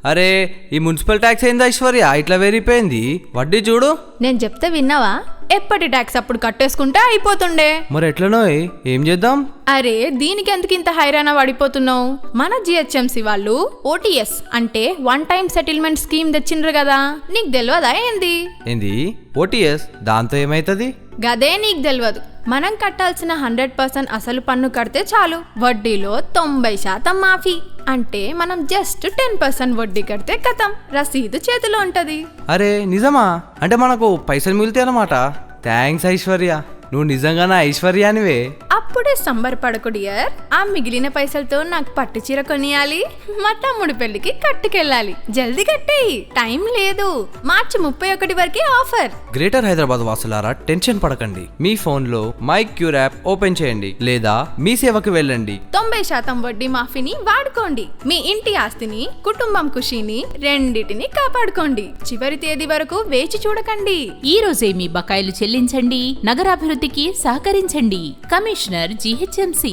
అరే ఈ municipal tax ఏంది ఐశ్వర్య ఇట్లా పెరిగిపోయింది? వడ్డీ చూడు. నేను చెప్తే విన్నావా? ఎప్పటి ట్యాక్స్ అప్పుడు కట్టేసుకుంటే అయిపోతుండే. మరి ఎట్లనో ఏం చేద్దాం? అరే దీనికి ఎందుకు ఇంత హైరాణ పడిపోతున్నావు? మన జిహెచ్ఎంసి వాళ్ళు ఓటీఎస్ అంటే వన్ టైం సెటిల్మెంట్ స్కీమ్ తెచ్చిండ్రు కదా, నీకు తెలియదా ఏంది? ఏంది ఓటీఎస్? దాంతో ఏమైతుంది? గదే నీకు తెలియదు. మనం కట్టాల్సిన 100% అసలు పన్ను కడితే చాలు, వడ్డీలో 90% మాఫీ. అంటే మనం జస్ట్ 10% వడ్డీ కడితే కథం, రసీదు చేతిలో ఉంటది. అరే నిజమా? అంటే మనకు పైసలు మిగులుతాయి అన్నమాట. థ్యాంక్స్ ఐశ్వర్య, నువ్వు నిజంగానే ఐశ్వర్యానివే. అప్పుడే సంబరపడకు డియర్. ఆ మిగిలిన పైసలతో నాకు పట్టు చీర కొనియాలి, మా తమ్ముడి పెళ్లికి కట్టుకెళ్ళాలి. జల్దీ కట్టేయి, టైం లేదు. మార్చి 31 వరకే ఆఫర్. గ్రేటర్ హైదరాబాద్ వాసులారా టెన్షన్ పడకండి. మీ ఫోన్ లో మై క్యూర్ యాప్ ఓపెన్ చేయండి లేదా మీ సేవకి వెళ్ళండి. 90% వడ్డీ మాఫీని వాడుకోండి. మీ ఇంటి ఆస్తిని, కుటుంబం ఖుషీని రెండిటిని కాపాడుకోండి. చివరి తేదీ వరకు వేచి చూడకండి. ఈ రోజే మీ బకాయిలు చెల్లించండి, నగరాభివృద్ధికి సహకరించండి. Commissioner GHMC.